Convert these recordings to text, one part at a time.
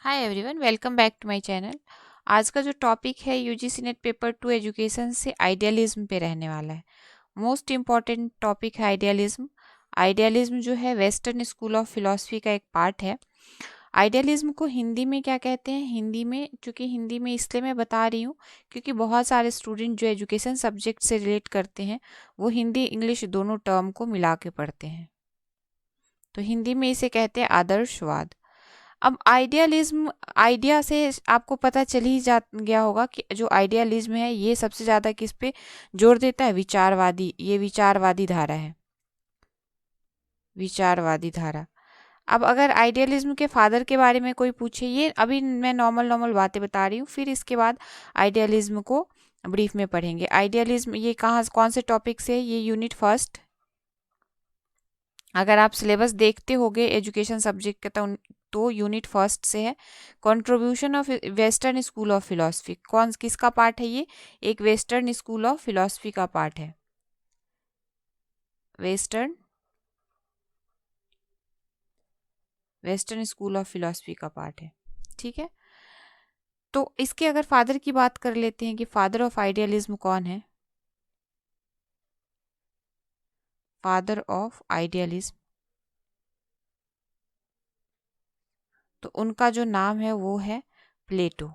Hi everyone, welcome back to my channel. आज का जो टॉपिक है यूजीसी नेट पेपर 2 एजुकेशन से आइडियलिज्म पे रहने वाला है। मोस्ट इम्पॉर्टेंट टॉपिक है आइडियलिज्म। आइडियलिज्म जो है वेस्टर्न स्कूल ऑफ फिलॉसफी का एक पार्ट है। आइडियलिज्म को हिंदी में क्या कहते हैं? हिंदी में, चूँकि हिंदी में इसलिए मैं बता रही हूँ क्योंकि बहुत सारे स्टूडेंट जो एजुकेशन सब्जेक्ट से रिलेट करते हैं वो हिंदी इंग्लिश दोनों टर्म को मिला के पढ़ते हैं। तो हिंदी में इसे कहते हैं आदर्शवाद। अब आइडियलिज्म, आइडिया से आपको पता चल ही जा गया होगा कि जो आइडियलिज्म है ये सबसे ज़्यादा किस पे जोर देता है? विचारवादी। ये विचारवादी धारा है, विचारवादी धारा। अब अगर आइडियलिज्म के फादर के बारे में कोई पूछे, ये अभी मैं नॉर्मल नॉर्मल बातें बता रही हूँ, फिर इसके बाद आइडियलिज्म को ब्रीफ में पढ़ेंगे। आइडियलिज्म ये कहाँ कौन से टॉपिक से है? ये यूनिट फर्स्ट। अगर आप सिलेबस देखते होगे एजुकेशन सब्जेक्ट का तो यूनिट फर्स्ट से है। Contribution of western school of philosophy कौन किसका पार्ट है? ये एक वेस्टर्न स्कूल ऑफ फिलॉसफी का पार्ट है। Western western school of philosophy का पार्ट है। ठीक है, तो इसके अगर फादर की बात कर लेते हैं कि फादर ऑफ आइडियलिज्म कौन है? फादर ऑफ आइडियलिज्म, तो उनका जो नाम है वो है प्लेटो।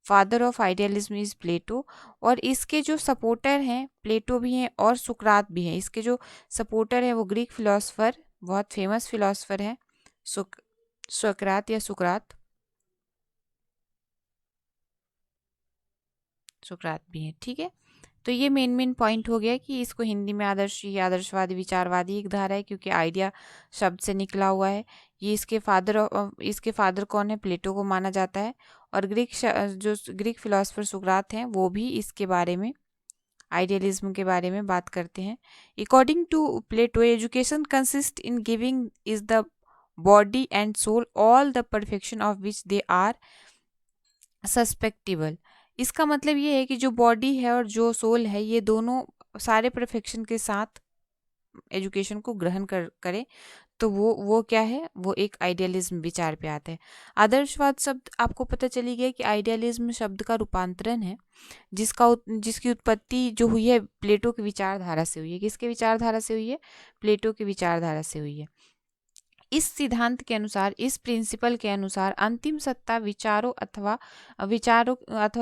फादर ऑफ आइडियलिज्म इज प्लेटो। और इसके जो सपोर्टर हैं प्लेटो भी हैं और सुकरात भी हैं। इसके जो सपोर्टर हैं वो ग्रीक फिलोसफर, बहुत फेमस फिलोसफर है सुकरात या सुकरात, सुकरात भी हैं। ठीक है, तो ये मेन मेन पॉइंट हो गया कि इसको हिंदी में आदर्शवादी विचारवादी एक धारा है क्योंकि आइडिया शब्द से निकला हुआ है। ये इसके फादर कौन है? प्लेटो को माना जाता है। और जो ग्रीक फिलोसफर सुकरात हैं वो भी इसके बारे में, आइडियलिज्म के बारे में बात करते हैं। According to Plato, education consist in giving is the body and soul all the perfection of which they are susceptible. इसका मतलब ये है कि जो बॉडी है और जो सोल है ये दोनों सारे परफेक्शन के साथ एजुकेशन को ग्रहण करें तो वो क्या है? वो एक आइडियलिज्म विचार पे आता है। आदर्शवाद शब्द आपको पता चली गया कि आइडियलिज्म शब्द का रूपांतरण है जिसकी उत्पत्ति जो हुई है प्लेटो की विचारधारा से हुई है। किसके विचारधारा से हुई है? प्लेटो की विचारधारा से हुई है। इस सिद्धांत के अनुसार, इस प्रिंसिपल के अनुसार अंतिम सत्ता विचारों अथवा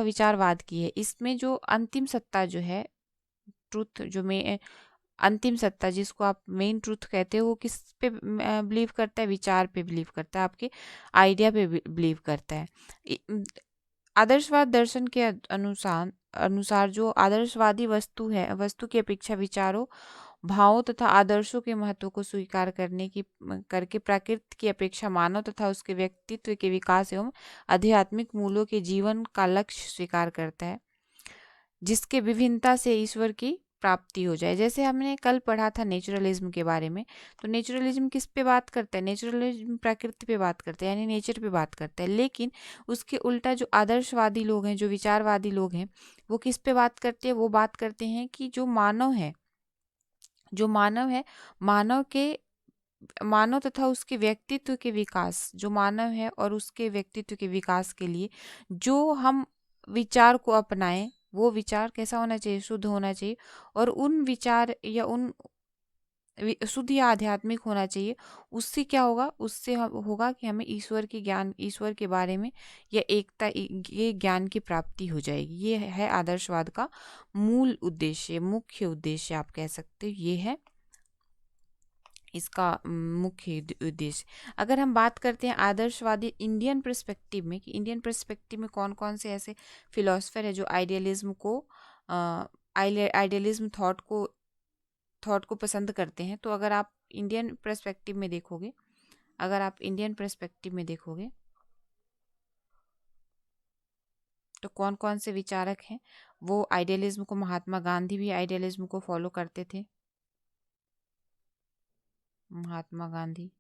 विचारवाद की है। इसमें जो अंतिम सत्ता जो है, ट्रुथ, जो में अंतिम सत्ता जिसको आप मेन ट्रूथ कहते हो, वो किस पे बिलीव करता है? विचार पे बिलीव करता है, आपके आइडिया पे बिलीव करता है। आदर्शवाद दर्शन के अनुसार अनुसार जो आदर्शवादी वस्तु है, वस्तु की अपेक्षा विचारों, भावों तथा आदर्शों के महत्व को स्वीकार करके प्रकृति की अपेक्षा मानव तथा उसके व्यक्तित्व के विकास एवं आध्यात्मिक मूल्यों के जीवन का लक्ष्य स्वीकार करता है, जिसके विभिन्नता से ईश्वर की प्राप्ति हो जाए। जैसे हमने कल पढ़ा था नेचुरलिज्म के बारे में, तो नेचुरलिज्म किस पे बात करता है? नेचुरलिज्म प्रकृति पे बात करता है, यानी नेचर पे बात करता है। लेकिन उसके उल्टा जो आदर्शवादी लोग हैं, जो विचारवादी लोग हैं, वो किस पे बात करते हैं? वो बात करते हैं कि जो मानव है, जो मानव है, मानव के मानव तथा उसके व्यक्तित्व के विकास, जो मानव है और उसके व्यक्तित्व के विकास के लिए जो हम विचार को अपनाएं, वो विचार कैसा होना चाहिए? शुद्ध होना चाहिए। और उन विचार या उन शुद्ध या आध्यात्मिक होना चाहिए। उससे क्या होगा? उससे होगा कि हमें ईश्वर के ज्ञान, ईश्वर के बारे में या एकता, ये ज्ञान की प्राप्ति हो जाएगी। ये है आदर्शवाद का मूल उद्देश्य, मुख्य उद्देश्य आप कह सकते हो। ये है इसका मुख्य उद्देश्य। अगर हम बात करते हैं आदर्शवादी इंडियन पर्सपेक्टिव में, कि इंडियन पर्सपेक्टिव में कौन कौन से ऐसे फिलोसफर है जो आइडियलिज्म को आइडियलिज्म थॉट को पसंद करते हैं, तो अगर आप इंडियन पर्सपेक्टिव में देखोगे, अगर आप इंडियन पर्सपेक्टिव में देखोगे तो कौन कौन से विचारक हैं? वो आइडियलिज्म को, महात्मा गांधी भी आइडियलिज्म को फॉलो करते थे। महात्मा गांधी,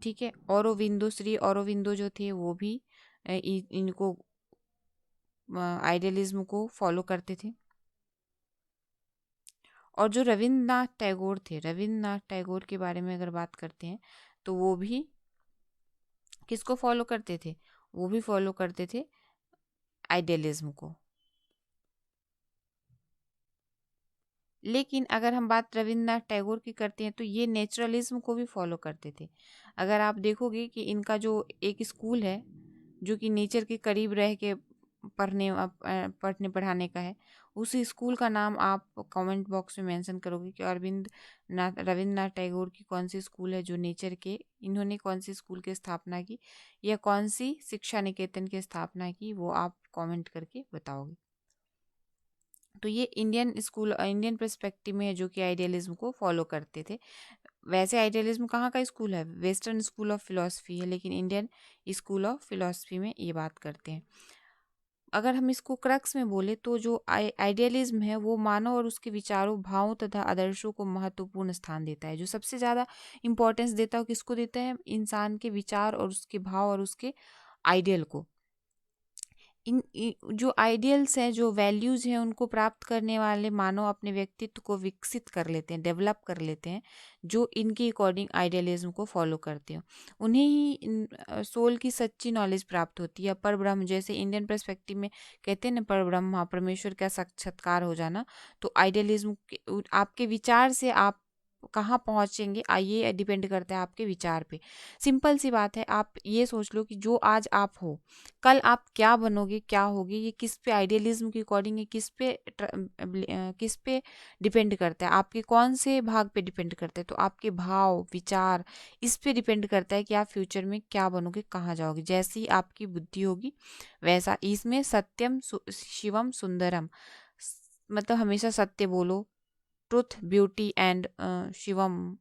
ठीक है। औरोबिंदो, श्री औरोबिंदो जो थे वो भी इनको आइडियलिज्म को फॉलो करते थे। और जो रविन्द्रनाथ टैगोर थे, रविन्द्रनाथ टैगोर के बारे में अगर बात करते हैं तो वो भी किसको फॉलो करते थे? वो भी फॉलो करते थे आइडियलिज्म को। लेकिन अगर हम बात रविन्द्रनाथ टैगोर की करते हैं तो ये नेचुरलिज्म को भी फॉलो करते थे। अगर आप देखोगे कि इनका जो एक स्कूल है जो कि नेचर के करीब रह के पढ़ने पढ़ाने का है, उस स्कूल का नाम आप कमेंट बॉक्स में मेंशन करोगे कि रविन्द्रनाथ टैगोर की कौन सी स्कूल है जो नेचर के, इन्होंने कौन सी स्कूल की स्थापना की या कौन सी शिक्षा निकेतन की स्थापना की, वो आप कमेंट करके बताओगे। तो ये इंडियन पर्सपेक्टिव में है जो कि आइडियलिज्म को फॉलो करते थे। वैसे आइडियलिज्म कहाँ का स्कूल है? वेस्टर्न स्कूल ऑफ फिलॉसफी है, लेकिन इंडियन स्कूल ऑफ फिलॉसफी में ये बात करते हैं। अगर हम इसको क्रक्स में बोले तो जो आइडियलिज्म है वो मानव और उसके विचारों, भावों तथा आदर्शों को महत्वपूर्ण स्थान देता है। जो सबसे ज़्यादा इंपॉर्टेंस देता है किसको देता है? इंसान के विचार और उसके भाव और उसके आइडियल को। जो आइडियल्स हैं, जो वैल्यूज़ हैं, उनको प्राप्त करने वाले मानव अपने व्यक्तित्व को विकसित कर लेते हैं, डेवलप कर लेते हैं, जो इनके अकॉर्डिंग आइडियलिज्म को फॉलो करते हो। उन्हें ही सोल की सच्ची नॉलेज प्राप्त होती है। पर ब्रह्म, जैसे इंडियन पर्सपेक्टिव में कहते हैं ना, पर ब्रह्म परमेश्वर का साक्षात्कार हो जाना, तो आइडियलिज्म आपके विचार से आप कहाँ पहुँचेंगे ये डिपेंड करता है आपके विचार पे। सिंपल सी बात है, आप ये सोच लो कि जो आज आप हो, कल आप क्या बनोगे, क्या होगे, ये किस पे आइडियलिज्म के अकॉर्डिंग है, किस पे डिपेंड करता है, आपके कौन से भाग पे डिपेंड करता है? तो आपके भाव, विचार, इस पे डिपेंड करता है कि आप फ्यूचर में क्या बनोगे, कहाँ जाओगे। जैसी आपकी बुद्धि होगी वैसा। इसमें सत्यम शिवम सुंदरम, मतलब हमेशा सत्य बोलो, ट्रुथ, ब्यूटी एंड शिवम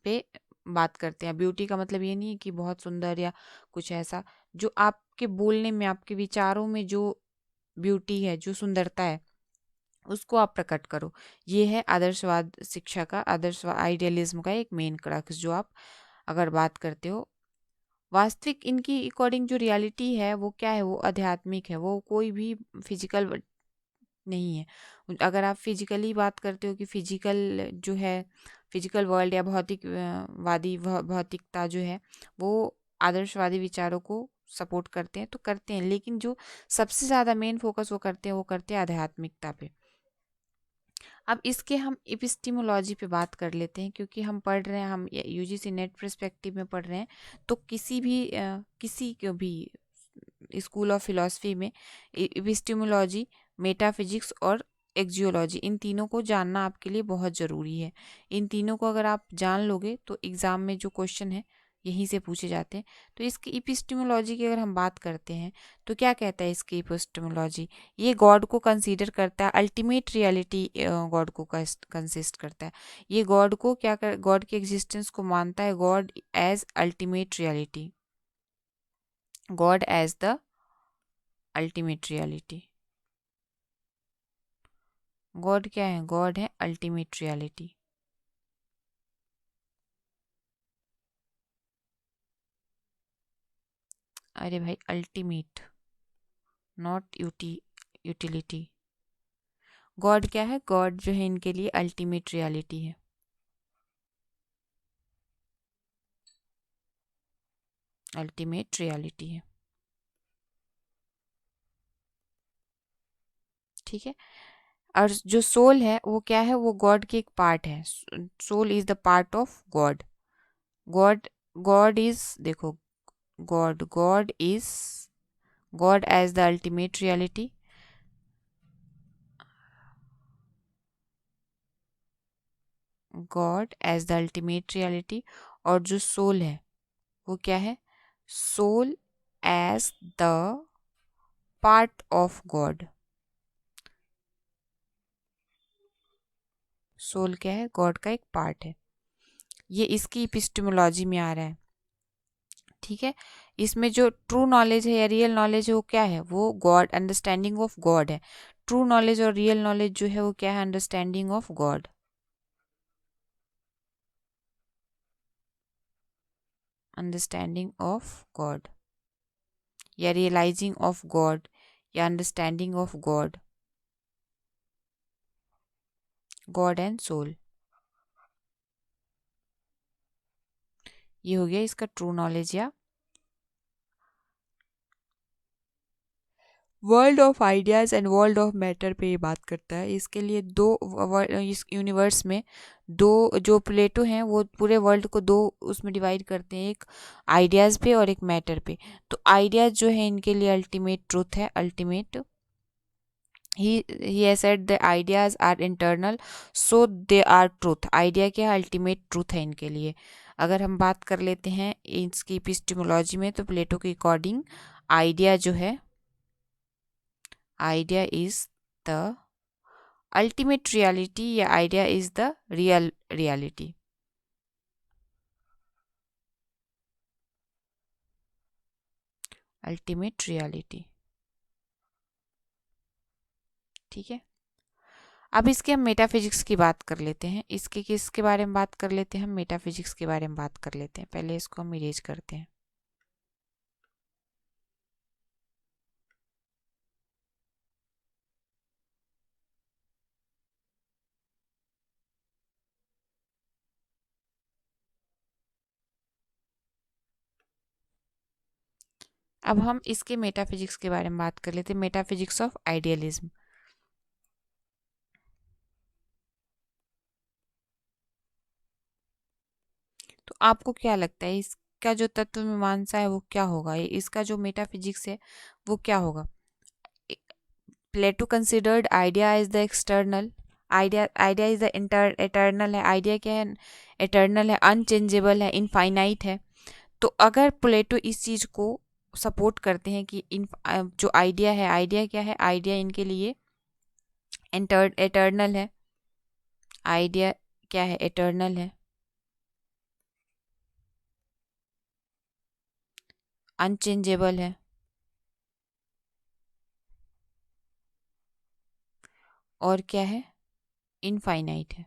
पे बात करते हैं। ब्यूटी का मतलब ये नहीं है कि बहुत सुंदर या कुछ ऐसा, जो आपके बोलने में, आपके विचारों में जो ब्यूटी है, जो सुंदरता है, उसको आप प्रकट करो। ये है आदर्शवाद शिक्षा का, आदर्शवाद आइडियलिज्म का एक मेन क्रक्स, जो आप अगर बात करते हो। वास्तविक इनकी अकॉर्डिंग जो रियलिटी है वो क्या है? वो आध्यात्मिक है, वो कोई भी फिजिकल नहीं है। अगर आप फिजिकली बात करते हो कि फिजिकल जो है, फिजिकल वर्ल्ड या भौतिकता जो है, वो आदर्शवादी विचारों को सपोर्ट करते हैं तो करते हैं, लेकिन जो सबसे ज़्यादा मेन फोकस वो करते हैं आध्यात्मिकता पे। अब इसके हम एपिस्टिमोलॉजी पे बात कर लेते हैं, क्योंकि हम पढ़ रहे हैं, हम यूजीसी नेट पर्सपेक्टिव में पढ़ रहे हैं, तो किसी को भी स्कूल ऑफ फिलॉसफी में एपिस्टिमोलॉजी, मेटाफिजिक्स और एक्जियोलॉजी, इन तीनों को जानना आपके लिए बहुत ज़रूरी है। इन तीनों को अगर आप जान लोगे तो एग्ज़ाम में जो क्वेश्चन है यहीं से पूछे जाते हैं। तो इसकी एपिस्टिमोलॉजी की अगर हम बात करते हैं तो क्या कहता है इसकी एपिस्टिमोलॉजी? ये गॉड को कंसीडर करता है, अल्टीमेट रियलिटी गॉड को कंसिस्ट करता है। ये गॉड को गॉड के एग्जिस्टेंस को मानता है, God as ultimate reality, God as the ultimate reality. God क्या है? गॉड है अल्टीमेट रियलिटी। अरे भाई, अल्टीमेट, नॉट यूटिलिटी। गॉड क्या है? गॉड जो है इनके लिए अल्टीमेट रियलिटी है। अल्टीमेट रियलिटी है, ठीक है। और जो सोल है वो क्या है? वो गॉड की एक पार्ट है। Soul is the part of God. God God is, देखो, God is, God as the ultimate reality, God as the ultimate reality. और जो सोल है वो क्या है? Soul as the part of God. Soul क्या है? गॉड का एक पार्ट है। ये इसकी एपिस्टेमोलॉजी में आ रहा है, ठीक है। इसमें जो ट्रू नॉलेज है या रियल नॉलेज है वो क्या है? वो गॉड, अंडरस्टैंडिंग ऑफ गॉड है। ट्रू नॉलेज और रियल नॉलेज जो है वो क्या है? Understanding of God, understanding of God या रियलाइजिंग ऑफ गॉड या understanding of God. God and soul. ये हो गया इसका ट्रू नॉलेज या world of ideas and world of matter पे ये बात करता है। इसके लिए इस यूनिवर्स में दो जो प्लेटो हैं वो पूरे वर्ल्ड को दो उसमें डिवाइड करते हैं, एक आइडियाज़ पे और एक मैटर पे। तो आइडियाज़ जो है इनके लिए अल्टीमेट ट्रूथ है, ultimate he has said the ideas are internal so they are truth। Idea क्या है? अल्टीमेट ट्रूथ है इनके लिए। अगर हम बात कर लेते हैं इसकी एपिस्टेमोलॉजी में तो प्लेटो के अकॉर्डिंग आइडिया जो है, idea is the ultimate reality या idea is the real reality. Ultimate reality, ठीक है। अब इसके हम मेटाफिजिक्स की बात कर लेते हैं। इसके किसके बारे में बात कर लेते हैं? हम मेटाफिजिक्स के बारे में बात कर लेते हैं। पहले इसको हम इरेज करते हैं। अब हम इसके मेटाफिजिक्स के बारे में बात कर लेते हैं, मेटाफिजिक्स ऑफ आइडियलिज्म। तो आपको क्या लगता है इसका जो तत्व मीमांसा है वो क्या होगा? इसका जो मेटाफिजिक्स है वो क्या होगा? Plato considered idea is the external, idea is the eternal है। आइडिया क्या है? एटर्नल है, अनचेंजेबल है, इनफाइनाइट है। तो अगर प्लेटो इस चीज को सपोर्ट करते हैं कि इन जो आइडिया है, आइडिया क्या है? आइडिया इनके लिए एटर्नल है। आइडिया क्या है? एटर्नल है, अनचेंजेबल है और क्या है? इनफाइनाइट है,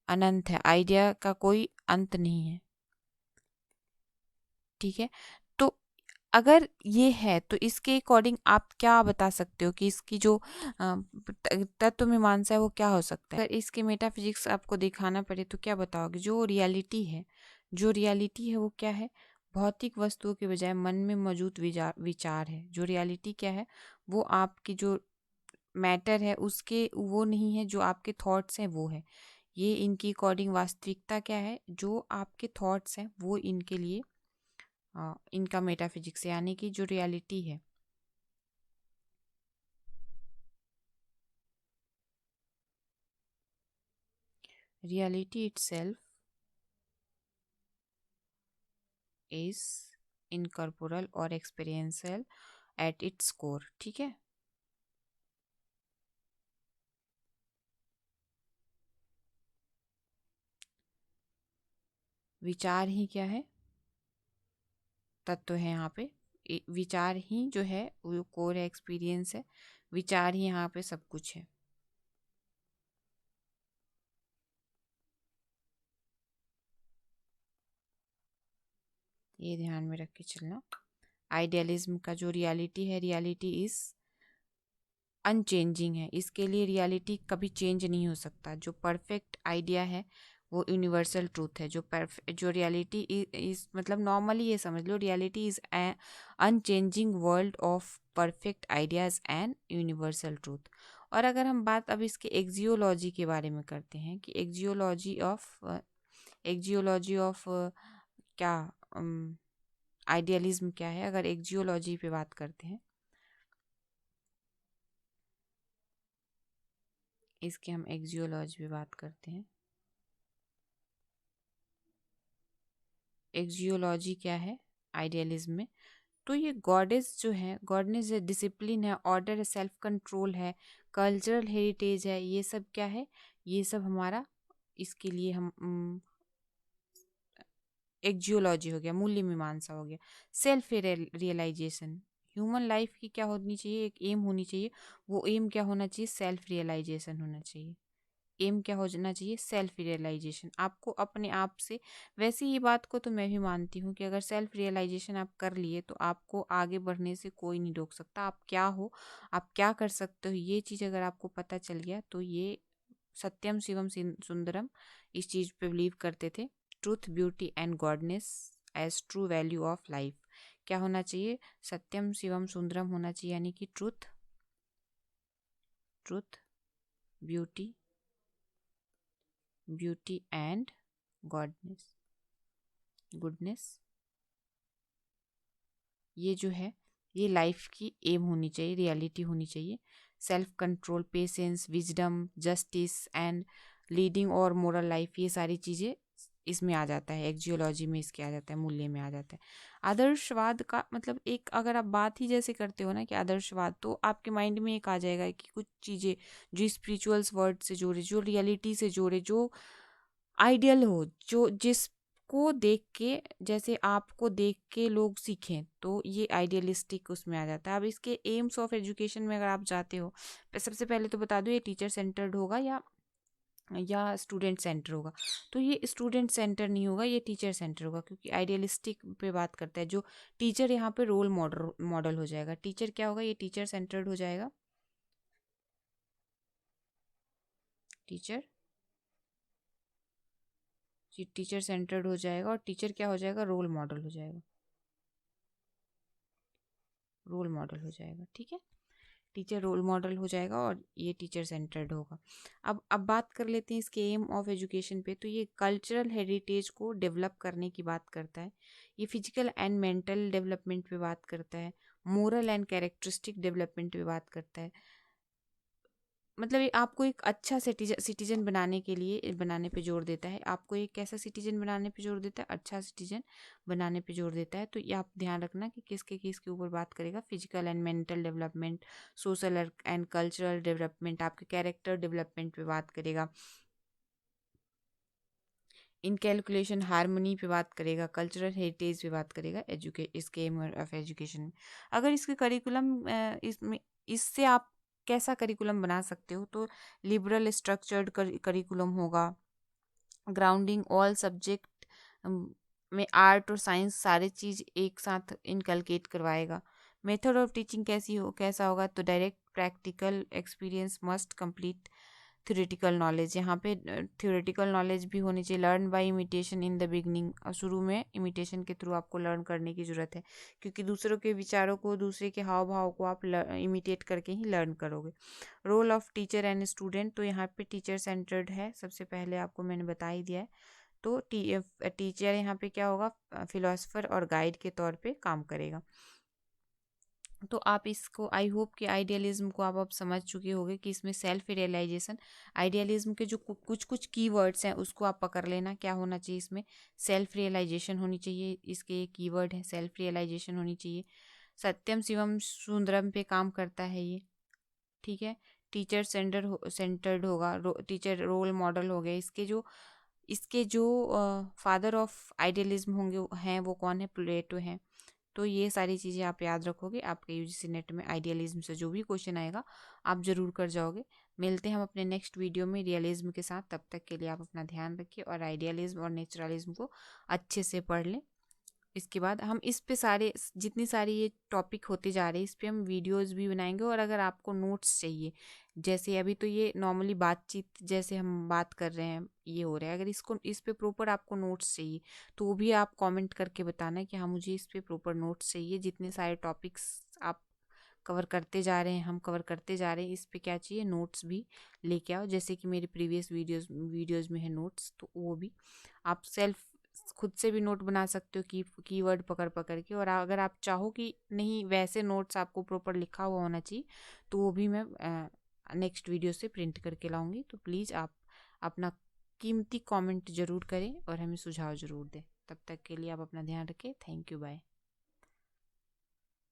अनंत है। आइडिया का कोई अंत नहीं है, ठीक है। तो अगर ये है तो इसके अकॉर्डिंग आप क्या बता सकते हो कि इसकी जो तत्व मीमांसा है वो क्या हो सकता है? अगर इसके मेटाफिजिक्स आपको दिखाना पड़े तो क्या बताओगे? जो रियलिटी है, जो रियलिटी है वो क्या है? भौतिक वस्तुओं के बजाय मन में मौजूद विचार है। जो रियलिटी क्या है? वो आपकी जो मैटर है उसके वो नहीं है, जो आपके थॉट्स हैं वो है। ये इनकी अकॉर्डिंग वास्तविकता क्या है? जो आपके थॉट्स हैं वो इनके लिए इनका मेटाफिजिक्स यानी कि जो रियलिटी है। रियलिटी इटसेल्फ इज इनकॉर्पोरल और एक्सपीरियंशियल एट इट्स कोर, ठीक है। विचार ही क्या है? तत्व है यहाँ पे। विचार ही जो है वो कोर है, एक्सपीरियंस है। विचार ही यहाँ पे सब कुछ है। ये ध्यान में रख के चलना। आइडियलिज्म का जो रियलिटी है, रियलिटी इज अनचेंजिंग है। इसके लिए रियलिटी कभी चेंज नहीं हो सकता। जो परफेक्ट आइडिया है वो यूनिवर्सल ट्रूथ है। जो रियलिटी इज मतलब नॉर्मली ये समझ लो, reality is unchanging world of perfect ideas and universal truth. और अगर हम बात अब इसके एक्जियोलॉजी के बारे में करते हैं कि एक्जियोलॉजी ऑफ क्या आइडियलिज्म क्या है? अगर एक्जियोलॉजी पे बात करते हैं, इसके हम एक्जियोलॉजी पे बात करते हैं। एक्जियोलॉजी क्या है आइडियलिज्म में? तो ये गॉडेस जो है, गॉडनेस डिसिप्लिन है, ऑर्डर है, सेल्फ कंट्रोल है, कल्चरल हेरिटेज है। ये सब क्या है? ये सब हमारा इसके लिए हम एक्जियोलॉजी हो गया, मूल्य मीमांसा हो गया। सेल्फ रियलाइजेशन, ह्यूमन लाइफ की क्या होनी चाहिए? एक एम होनी चाहिए। वो एम क्या होना चाहिए? सेल्फ रियलाइजेशन होना चाहिए। एम क्या हो जाना चाहिए? Self realisation. आपको अपने आप से, वैसे ये बात को तो मैं भी मानती हूँ कि अगर सेल्फ रियलाइजेशन आप कर लिए तो आपको आगे बढ़ने से कोई नहीं रोक सकता। आप क्या हो, आप क्या कर सकते हो, ये चीज़ अगर आपको पता चल गया तो ये सत्यम शिवम सुंदरम इस चीज़ पे बिलीव करते थे। Truth, beauty and goodness as true value of life. क्या होना चाहिए? सत्यम शिवम सुंदरम होना चाहिए, यानी कि truth, truth, beauty, beauty and goodness, goodness, ये जो है ये लाइफ की एम होनी चाहिए, रियलिटी होनी चाहिए। Self control, patience, wisdom, justice and leading और मोरल लाइफ, ये सारी चीज़ें इसमें आ जाता है, एक्जियोलॉजी में इसके आ जाता है, मूल्य में आ जाता है। आदर्शवाद का मतलब एक, अगर आप बात ही जैसे करते हो ना कि आदर्शवाद, तो आपके माइंड में एक आ जाएगा कि कुछ चीज़ें जो स्पिरिचुअल्स वर्ड से जोड़े, जो रियलिटी से जोड़े, जो आइडियल हो, जो जिसको देख के, जैसे आपको देख के लोग सीखें, तो ये आइडियलिस्टिक उसमें आ जाता है। अब इसके एम्स ऑफ एजुकेशन में अगर आप जाते हो, सबसे पहले तो बता दो ये टीचर सेंटर्ड होगा या स्टूडेंट सेंटर होगा। तो ये स्टूडेंट सेंटर नहीं होगा, ये टीचर सेंटर होगा, क्योंकि आइडियलिस्टिक पे बात करता है। जो टीचर यहाँ पे रोल मॉडल हो जाएगा। टीचर क्या होगा? ये टीचर सेंटर्ड हो जाएगा, टीचर टीचर सेंटर्ड हो जाएगा। और टीचर क्या हो जाएगा? रोल मॉडल हो जाएगा, रोल मॉडल हो जाएगा। ठीक है, टीचर रोल मॉडल हो जाएगा और ये टीचर सेंटर्ड होगा। अब बात कर लेते हैं इसके एम ऑफ एजुकेशन पे। तो ये कल्चरल हेरिटेज को डेवलप करने की बात करता है, ये फिजिकल एंड मेंटल डेवलपमेंट पे बात करता है, मोरल एंड कैरेक्टरिस्टिक डेवलपमेंट पे बात करता है। मतलब ये आपको एक अच्छा सिटीजन बनाने के लिए, बनाने पे जोर देता है। आपको एक कैसा सिटीजन बनाने पे जोर देता है? अच्छा सिटीजन बनाने पे जोर देता है। तो ये आप ध्यान रखना कि किसके किसके ऊपर बात करेगा। Physical and mental development, social and cultural development, आपके कैरेक्टर डेवलपमेंट पे बात करेगा, इन कैलकुलेशन हारमोनी पे बात करेगा, कल्चरल हेरिटेज पे बात करेगा, इसके एम ऑफ एजुकेशन में। अगर इसके करिकुलम इसमें, इससे आप कैसा करिकुलम बना सकते हो? तो लिबरल स्ट्रक्चर्ड करिकुलम होगा, ग्राउंडिंग ऑल सब्जेक्ट में आर्ट और साइंस सारे चीज़ एक साथ इनकलकेट करवाएगा। मेथड ऑफ टीचिंग कैसा होगा? तो direct practical experience must complete theoretical knowledge. यहाँ पे थ्योरेटिकल नॉलेज भी होनी चाहिए। Learn by imitation in the beginning, और शुरू में इमिटेशन के थ्रू आपको लर्न करने की ज़रूरत है, क्योंकि दूसरों के विचारों को, दूसरे के हाव भाव को आप इमिटेट करके ही लर्न करोगे। Role of teacher and student, तो यहाँ पे टीचर सेंटर्ड है, सबसे पहले आपको मैंने बता ही दिया है। तो टीचर यहाँ पे क्या होगा? फिलोसफर और गाइड के तौर पे काम करेगा। तो आप इसको, आई होप कि आइडियलिज्म को आप अब समझ चुके होंगे कि इसमें सेल्फ रियलाइजेशन, आइडियलिज्म के जो कुछ कुछ कीवर्ड्स हैं उसको आप पकड़ लेना। क्या होना चाहिए इसमें? सेल्फ रियलाइजेशन होनी चाहिए, इसके कीवर्ड है, सेल्फ रियलाइजेशन होनी चाहिए। सत्यम शिवम सुंदरम पे काम करता है ये, ठीक है। टीचर सेंटर्ड होगा, टीचर रोल मॉडल हो गए। इसके जो फादर ऑफ आइडियलिज्म होंगे हैं वो कौन है? प्लेटो हैं। तो ये सारी चीज़ें आप याद रखोगे, आपके यूजीसी नेट में आइडियलिज्म से जो भी क्वेश्चन आएगा आप ज़रूर कर जाओगे। मिलते हैं हम अपने नेक्स्ट वीडियो में रियलिज्म के साथ। तब तक के लिए आप अपना ध्यान रखिए और आइडियलिज्म और नेचुरलिज्म को अच्छे से पढ़ लें। इसके बाद हम इस पे सारे, जितनी सारी ये टॉपिक होते जा रहे हैं, इस पे हम वीडियोस भी बनाएंगे। और अगर आपको नोट्स चाहिए, जैसे अभी तो ये नॉर्मली बातचीत जैसे हम बात कर रहे हैं ये हो रहा है, अगर इस पे प्रॉपर आपको नोट्स चाहिए तो वो भी आप कमेंट करके बताना कि हाँ मुझे इस पे प्रॉपर नोट्स चाहिए। जितने सारे टॉपिक्स आप कवर करते जा रहे हैं, हम कवर करते जा रहे हैं, इस पे क्या चाहिए? नोट्स भी लेके आओ। जैसे कि मेरे प्रीवियस वीडियोस में है नोट्स, तो वो भी आप सेल्फ खुद से भी नोट बना सकते हो कीवर्ड पकड़ पकड़ के। और अगर आप चाहो कि नहीं वैसे नोट्स आपको प्रॉपर लिखा हुआ होना चाहिए, तो वो भी मैं नेक्स्ट वीडियो से प्रिंट करके लाऊंगी। तो प्लीज़ आप अपना कीमती कमेंट ज़रूर करें और हमें सुझाव ज़रूर दें। तब तक के लिए आप अपना ध्यान रखें। Thank you, bye.